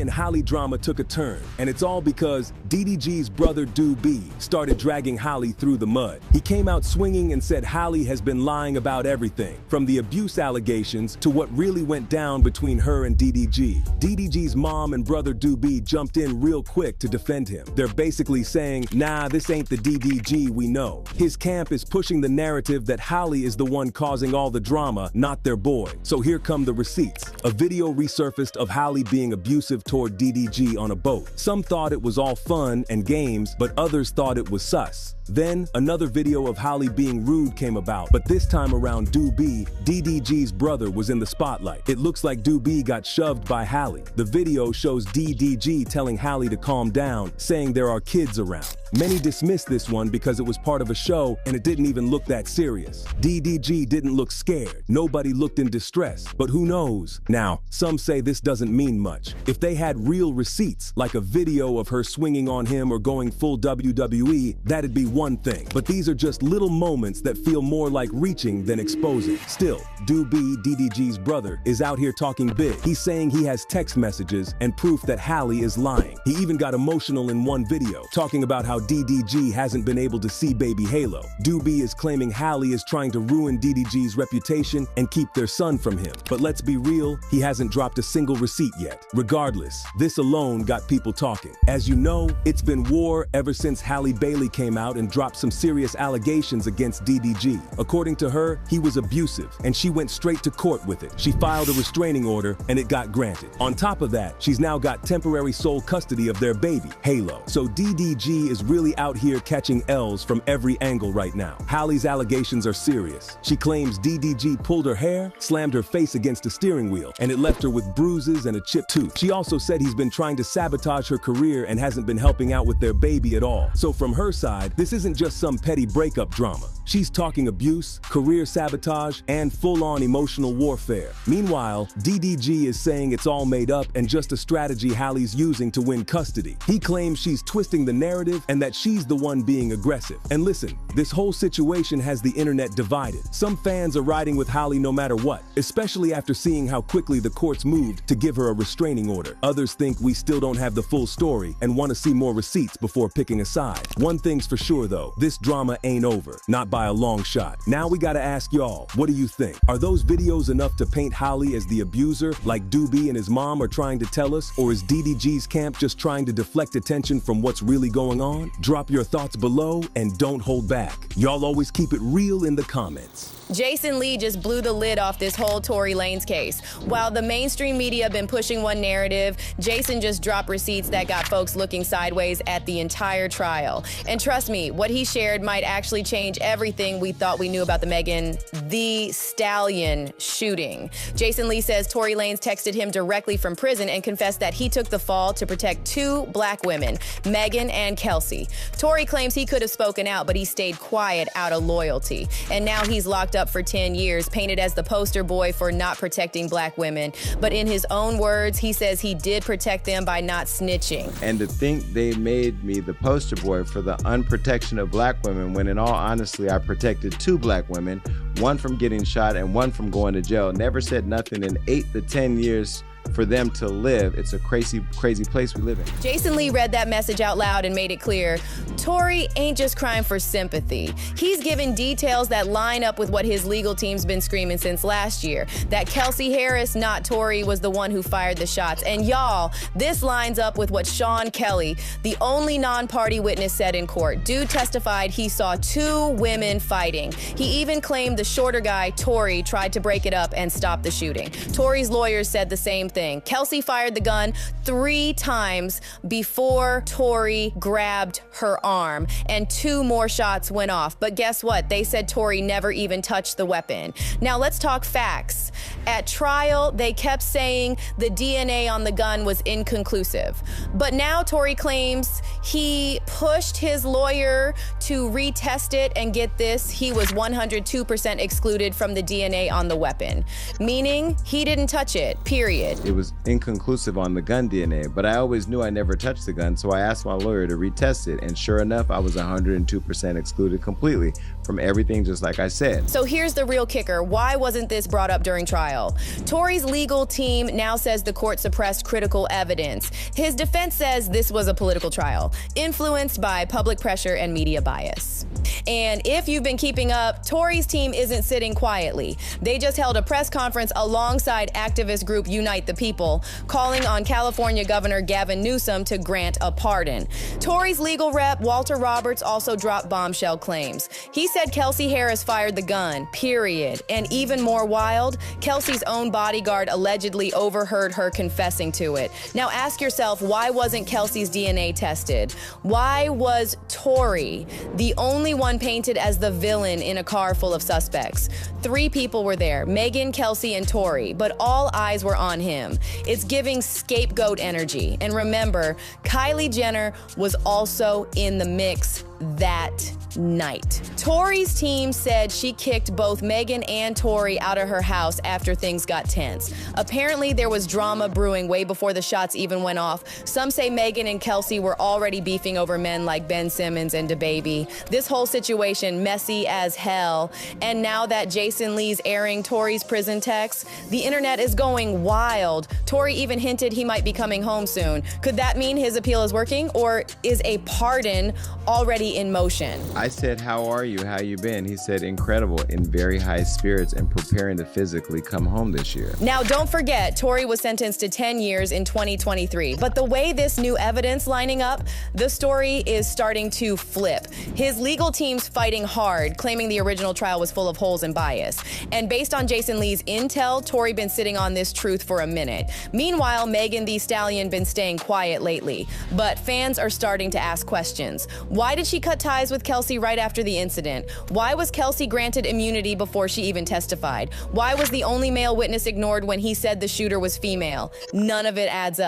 and Halle drama took a turn, and it's all because DDG's brother duped started dragging Halle through the mud. He came out swinging and said Halle has been lying about everything, from the abuse allegations to what really went down between her and DDG. DDG's mom and brother duped jumped in real quick to defend him. They're basically saying, nah, this ain't the DDG we know. His camp is pushing the narrative that Halle is the one causing all the drama, not their boy. So here come the receipts. A video resurfaced of Halle being abusive toward DDG on a boat. Some thought it was all fun and games, but others thought it was sus. Then, another video of Halle being rude came about, but this time around duped, DDG's brother, was in the spotlight. It looks like duped got shoved by Halle. The video shows DDG telling Halle to calm down, saying there are kids around. Many dismissed this one because it was part of a show and it didn't even look that serious. DDG didn't look scared. Nobody looked in distress, but who knows? Now, some say this doesn't mean much. If they had real receipts, like a video of her swinging on him or going full WWE, that'd be one thing. But these are just little moments that feel more like reaching than exposing. Still, duped, DDG's brother, is out here talking big. He's saying he has text messages and proof that Halle is lying. He even got emotional in one video, talking about how DDG hasn't been able to see baby Halo. Duped is claiming Halle is trying to ruin DDG's reputation and keep their son from him. But let's be real, he hasn't dropped a single receipt yet. Regardless, this alone got people talking. As you know, it's been war ever since Halle Berry came out and dropped some serious allegations against DDG. According to her, he was abusive, and she went straight to court with it. She filed a restraining order, and it got granted. On top of that, she's now got temporary sole custody of their baby, Halo. So DDG is really out here catching L's from every angle right now. Halle's allegations are serious. She claims DDG pulled her hair, slammed her face against a steering wheel, and it left her with bruises and a chipped tooth. She also said he's been trying to sabotage her career and hasn't been helping out with their baby at all. So from her side, this isn't just some petty breakup drama. She's talking abuse, career sabotage, and full-on emotional warfare. Meanwhile, DDG is saying it's all made up and just a strategy Halle's using to win custody. He claims she's twisting the narrative and that she's the one being aggressive. And listen, this whole situation has the internet divided. Some fans are riding with Halle no matter what, especially after seeing how quickly the courts moved to give her a restraining order. Others think we still don't have the full story and want to see more receipts before picking a side. One thing's for sure though, this drama ain't over, not by a long shot. Now we gotta ask y'all, what do you think? Are those videos enough to paint Halle as the abuser, like duped and his mom are trying to tell us? Or is DDG's camp just trying to deflect attention from what's really going on? Drop your thoughts below and don't hold back. Y'all always keep it real in the comments. Jason Lee just blew the lid off this whole Tory Lanez case. While the mainstream media have been pushing one narrative, Jason just dropped receipts that got folks looking sideways at the entire trial. And trust me, what he shared might actually change everything we thought we knew about the Megan Thee Stallion shooting. Jason Lee says Tory Lanez texted him directly from prison and confessed that he took the fall to protect two black women, Megan and Kelsey. Tory claims he could have spoken out, but he stayed quiet out of loyalty. And now he's locked up for 10 years, painted as the poster boy for not protecting black women. But in his own words, he says he did protect them by not snitching. And to think they made me the poster boy for the unprotection of black women, when in all honesty, I protected two black women, one from getting shot and one from going to jail. Never said nothing in 8 to 10 years for them to live. It's a crazy, crazy place we live in. Jason Lee read that message out loud and made it clear, Tory ain't just crying for sympathy. He's giving details that line up with what his legal team's been screaming since last year, that Kelsey Harris, not Tory, was the one who fired the shots. And y'all, this lines up with what Sean Kelly, the only non-party witness, said in court. Dude testified he saw two women fighting. He even claimed the shorter guy, Tory, tried to break it up and stop the shooting. Tory's lawyers said the same thing. Kelsey fired the gun 3 times before Tory grabbed her arm, and 2 more shots went off. But guess what? They said Tory never even touched the weapon. Now let's talk facts. At trial, they kept saying the DNA on the gun was inconclusive. But now Tory claims he pushed his lawyer to retest it, and get this, he was 102% excluded from the DNA on the weapon. Meaning, he didn't touch it, period. it was inconclusive on the gun DNA, but I always knew I never touched the gun, so I asked my lawyer to retest it, and sure enough, I was 102% excluded completely from everything, just like I said. So here's the real kicker. Why wasn't this brought up during trial? Tory's legal team now says the court suppressed critical evidence. His defense says this was a political trial, influenced by public pressure and media bias. And if you've been keeping up, Tory's team isn't sitting quietly. They just held a press conference alongside activist group Unite the People, calling on California Governor Gavin Newsom to grant a pardon. Tory's legal rep, Walter Roberts, also dropped bombshell claims. He said Kelsey Harris fired the gun, period. And even more wild, Kelsey's own bodyguard allegedly overheard her confessing to it. Now ask yourself, why wasn't Kelsey's DNA tested? Why was Tory the only one painted as the villain in a car full of suspects? 3 people were there, Megan, Kelsey, and Tory, but all eyes were on him. It's giving scapegoat energy. And remember, Kylie Jenner was also in the mix that night. Tory's team said she kicked both Megan and Tory out of her house after things got tense. Apparently, there was drama brewing way before the shots even went off. Some say Megan and Kelsey were already beefing over men like Ben Simmons and DaBaby. This whole situation messy as hell. And now that Jason Lee's airing Tory's prison texts, the internet is going wild. Tory even hinted he might be coming home soon. Could that mean his appeal is working, or is a pardon already in motion? I said, how are you? How you been? He said, incredible, in very high spirits and preparing to physically come home this year. Now, don't forget, Tory was sentenced to 10 years in 2023. But the way this new evidence lining up, the story is starting to flip. His legal team's fighting hard, claiming the original trial was full of holes and bias. And based on Jason Lee's intel, Tory been sitting on this truth for a minute. Meanwhile, Megan Thee Stallion been staying quiet lately. But fans are starting to ask questions. Why did she cut ties with Kelsey right after the incident? Why was Kelsey granted immunity before she even testified? Why was the only male witness ignored when he said the shooter was female? None of it adds up.